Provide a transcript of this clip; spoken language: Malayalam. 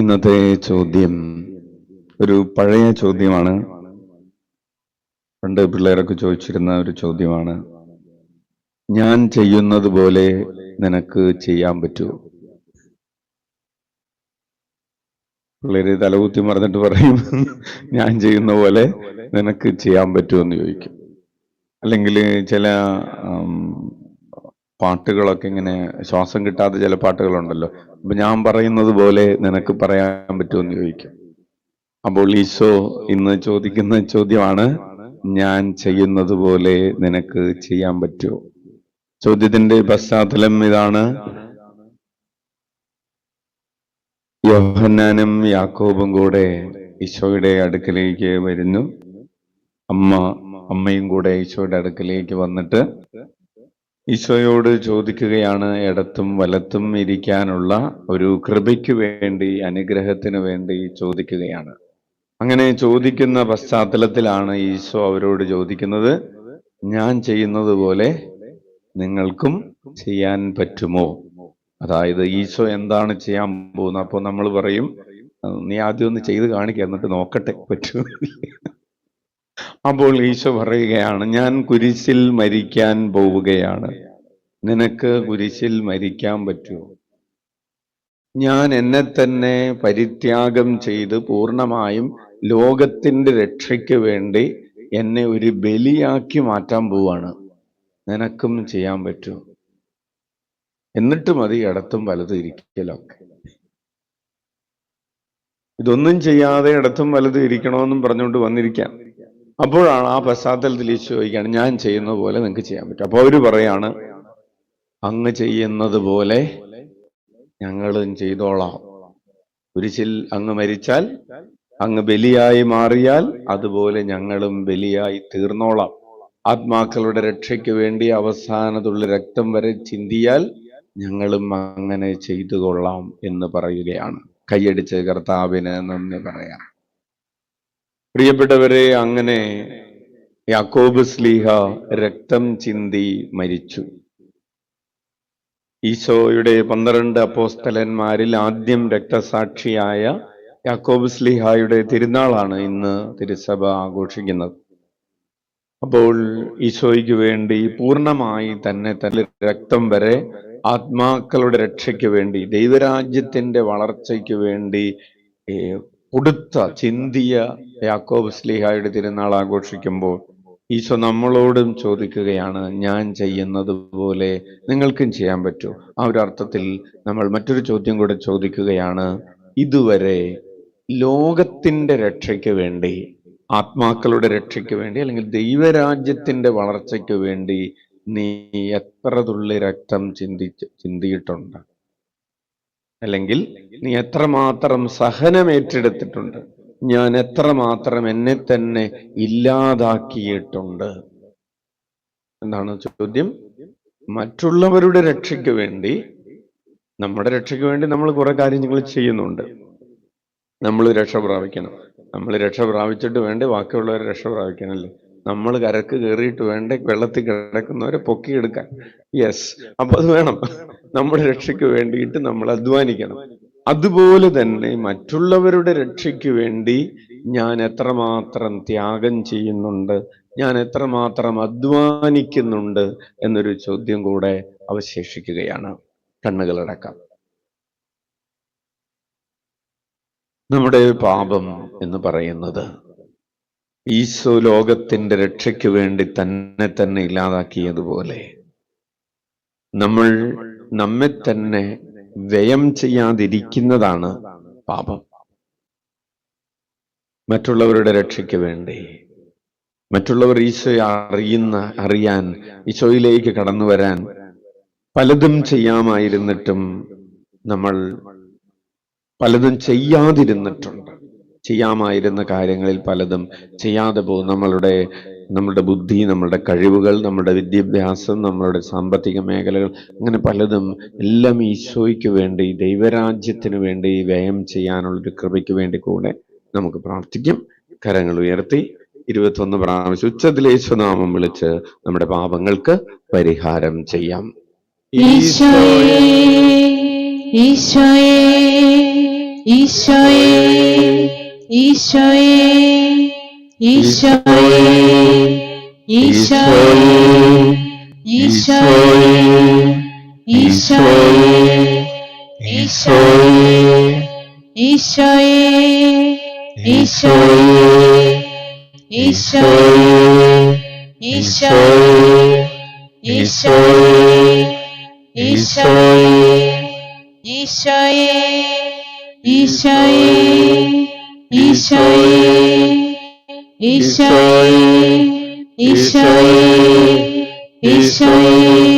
ഇന്നത്തെ ചോദ്യം ഒരു പഴയ ചോദ്യമാണ്. പണ്ട് പിള്ളേരൊക്കെ ചോദിച്ചിരുന്ന ഒരു ചോദ്യമാണ്. ഞാൻ ചെയ്യുന്നത് പോലെ നിനക്ക് ചെയ്യാൻ പറ്റുമോ? പിള്ളേര് തലകുത്തി മറിഞ്ഞിട്ട് പറയും, ഞാൻ ചെയ്യുന്ന പോലെ നിനക്ക് ചെയ്യാൻ പറ്റുമോ എന്ന് ചോദിക്കും. അല്ലെങ്കിൽ ചില പാട്ടുകളൊക്കെ ഇങ്ങനെ ശ്വാസം കിട്ടാത്ത ചില പാട്ടുകളുണ്ടല്ലോ. അപ്പൊ ഞാൻ പറയുന്നത് പോലെ നിനക്ക് പറയാൻ പറ്റുമോ എന്ന് ചോദിക്കും. അപ്പോൾ ഈശോ ഇന്ന് ചോദിക്കുന്ന ചോദ്യമാണ്, ഞാൻ ചെയ്യുന്നത് പോലെ നിനക്ക് ചെയ്യാൻ പറ്റുമോ? ചോദ്യത്തിന്റെ പശ്ചാത്തലം ഇതാണ്. യോഹന്നാനും യാക്കോബും കൂടെ ഈശോയുടെ അടുക്കലേക്ക് വരുന്നു. അമ്മയും കൂടെ ഈശോയുടെ അടുക്കലേക്ക് വന്നിട്ട് ഈശോയോട് ചോദിക്കുകയാണ്, ഇടത്തും വലത്തും ഇരിക്കാനുള്ള ഒരു കൃപയ്ക്ക് വേണ്ടി, അനുഗ്രഹത്തിന് വേണ്ടി ചോദിക്കുകയാണ്. അങ്ങനെ ചോദിക്കുന്ന പശ്ചാത്തലത്തിലാണ് ഈശോ അവരോട് ചോദിക്കുന്നത്, ഞാൻ ചെയ്യുന്നത് പോലെ നിങ്ങൾക്കും ചെയ്യാൻ പറ്റുമോ? അതായത് ഈശോ എന്താണ് ചെയ്യാൻ പോകുന്നത്? അപ്പോൾ നമ്മൾ പറയും, നീ ആദ്യം ഒന്ന് ചെയ്ത് കാണിക്കുക, എന്നിട്ട് നോക്കട്ടെ പറ്റൂ. അപ്പോൾ ഈശോ പറയുകയാണ്, ഞാൻ കുരിശിൽ മരിക്കാൻ പോവുകയാണ്. നിനക്ക് കുരിശിൽ മരിക്കാൻ പറ്റുമോ? ഞാൻ എന്നെ തന്നെ പരിത്യാഗം ചെയ്ത് പൂർണ്ണമായും ലോകത്തിന്റെ രക്ഷയ്ക്ക് വേണ്ടി എന്നെ ഒരു ബലിയാക്കി മാറ്റാൻ പോവാണ്. നിനക്കും ചെയ്യാൻ പറ്റുമോ? എന്നിട്ട് മതി ഇടത്തും വലതും ഇരിക്കലൊക്കെ. ഇതൊന്നും ചെയ്യാതെ ഇടത്തും വലതും ഇരിക്കണമെന്നും പറഞ്ഞുകൊണ്ട് വന്നിരിക്കാം. അപ്പോഴാണ് ആ പശ്ചാത്തലത്തിൽ ഈശോ ചോദിക്കുകയാണ്, ഞാൻ ചെയ്യുന്ന പോലെ നിങ്ങൾക്ക് ചെയ്യാൻ പറ്റും. അപ്പൊ അവര് പറയാണ്, അങ്ങ് ചെയ്യുന്നത് പോലെ ഞങ്ങളും ചെയ്തോളാം. കുരിശിൽ അങ്ങ് മരിച്ചാൽ, അങ്ങ് ബലിയായി മാറിയാൽ, അതുപോലെ ഞങ്ങളും ബലിയായി തീർന്നോളാം. ആത്മാക്കളുടെ രക്ഷയ്ക്ക് വേണ്ടി അവസാനത്തുള്ള രക്തം വരെ ചിന്തിയാൽ ഞങ്ങളും അങ്ങനെ ചെയ്തു കൊള്ളാം എന്ന് പറയുകയാണ്. കൈയടിച്ച് കർത്താവിന് നന്ദി പറയാം. പ്രിയപ്പെട്ടവരെ, അങ്ങനെ യാക്കോബ് ശ്ലീഹ രക്തം ചിന്തി മരിച്ചു. ഈശോയുടെ 12 അപ്പോസ്തലന്മാരിൽ ആദ്യം രക്തസാക്ഷിയായ യാക്കോബ് ശ്ലീഹായുടെ തിരുനാളാണ് ഇന്ന് തിരുസഭ ആഘോഷിക്കുന്നത്. അപ്പോൾ ഈശോയ്ക്ക് വേണ്ടി പൂർണ്ണമായി തന്നെ രക്തം വരെ ആത്മാക്കളുടെ രക്ഷയ്ക്ക് വേണ്ടി, ദൈവരാജ്യത്തിന്റെ വളർച്ചയ്ക്ക് വേണ്ടി ചിന്തിയ യാക്കോബ് ശ്ലീഹായുടെ തിരുനാൾ ആഘോഷിക്കുമ്പോൾ ഈശോ നമ്മളോടും ചോദിക്കുകയാണ്, ഞാൻ ചെയ്യുന്നത് പോലെ നിങ്ങൾക്കും ചെയ്യാൻ പറ്റുമോ? ആ ഒരു അർത്ഥത്തിൽ നമ്മൾ മറ്റൊരു ചോദ്യം കൂടെ ചോദിക്കുകയാണ്, ഇതുവരെ ലോകത്തിന്റെ രക്ഷയ്ക്ക് വേണ്ടി, ആത്മാക്കളുടെ രക്ഷയ്ക്ക് വേണ്ടി, അല്ലെങ്കിൽ ദൈവരാജ്യത്തിന്റെ വളർച്ചയ്ക്ക് വേണ്ടി നീ എത്ര തുള്ളി രക്തം ചിന്തിയിട്ടുണ്ട്? അല്ലെങ്കിൽ നീ എത്രമാത്രം സഹനം ഏറ്റെടുത്തിട്ടുണ്ട്? ഞാൻ എത്രമാത്രം എന്നെ തന്നെ ഇല്ലാതാക്കിയിട്ടുണ്ട്? എന്താണ് ചോദ്യം? മറ്റുള്ളവരുടെ രക്ഷയ്ക്ക് വേണ്ടി, നമ്മുടെ രക്ഷയ്ക്ക് വേണ്ടി നമ്മൾ കുറെ കാര്യങ്ങൾ ചെയ്യുന്നുണ്ട്. നമ്മൾ രക്ഷ പ്രാപിക്കണം. നമ്മൾ രക്ഷ പ്രാപിച്ചിട്ട് വേണ്ടേ ബാക്കിയുള്ളവരെ രക്ഷ പ്രാപിക്കാനല്ലേ? നമ്മൾ കരക്ക് കയറിയിട്ട് വേണ്ടേ വെള്ളത്തിൽ കിടക്കുന്നവരെ പൊക്കിയെടുക്കാൻ? യെസ്, അപ്പൊ അത് വേണം. നമ്മുടെ രക്ഷയ്ക്ക് വേണ്ടിയിട്ട് നമ്മൾ അധ്വാനിക്കണം. അതുപോലെ തന്നെ മറ്റുള്ളവരുടെ രക്ഷയ്ക്ക് വേണ്ടി ഞാൻ എത്രമാത്രം ത്യാഗം ചെയ്യുന്നുണ്ട്, ഞാൻ എത്രമാത്രം അധ്വാനിക്കുന്നുണ്ട് എന്നൊരു ചോദ്യം കൂടെ അവശേഷിക്കുകയാണ്. കണ്ണുകളടക്കാം. നമ്മുടെ പാപം എന്ന് പറയുന്നത് ഈശോ ലോകത്തിന്റെ രക്ഷയ്ക്ക് വേണ്ടി തന്നെ ഇല്ലാതാക്കിയതുപോലെ നമ്മൾ നമ്മെ തന്നെ വ്യയം ചെയ്യാതിരിക്കുന്നതാണ് പാപം. മറ്റുള്ളവരുടെ രക്ഷയ്ക്ക് വേണ്ടി, മറ്റുള്ളവർ ഈശോയെ അറിയാൻ, ഈശോയിലേക്ക് കടന്നു വരാൻ പലതും ചെയ്യാമായിരുന്നിട്ടും നമ്മൾ പലതും ചെയ്യാതിരുന്നിട്ടുണ്ട്. ചെയ്യാമായിരുന്ന കാര്യങ്ങളിൽ പലതും ചെയ്യാതെ പോകും. നമ്മളുടെ ബുദ്ധി, നമ്മളുടെ കഴിവുകൾ, നമ്മുടെ വിദ്യാഭ്യാസം, നമ്മളുടെ സാമ്പത്തിക മേഖലകൾ, അങ്ങനെ പലതും എല്ലാം ഈശോയ്ക്ക് വേണ്ടി, ദൈവരാജ്യത്തിന് വേണ്ടി വ്യയം ചെയ്യാനുള്ളൊരു കൃപയ്ക്ക് വേണ്ടി കൂടെ നമുക്ക് പ്രാർത്ഥിക്കും. കരങ്ങൾ ഉയർത്തി 21 പ്രാവശ്യം ഉച്ചത്തിൽ യേശുനാമം വിളിച്ച് നമ്മുടെ പാപങ്ങൾക്ക് പരിഹാരം ചെയ്യാം. ഈശോയേ, ഈശോയേ, ഈശോയേ ഈശോയേ ഈശോയേ ഈശോയേ ഈശോയേ ഈശോയേ ഈശോയേ ഈശോയേ ഈശോയേ ഈശോയേ ഈശോയേ ഈശോയേ ഈശോയേ ഈശോയേ ഈശോയേ ഈശോയേ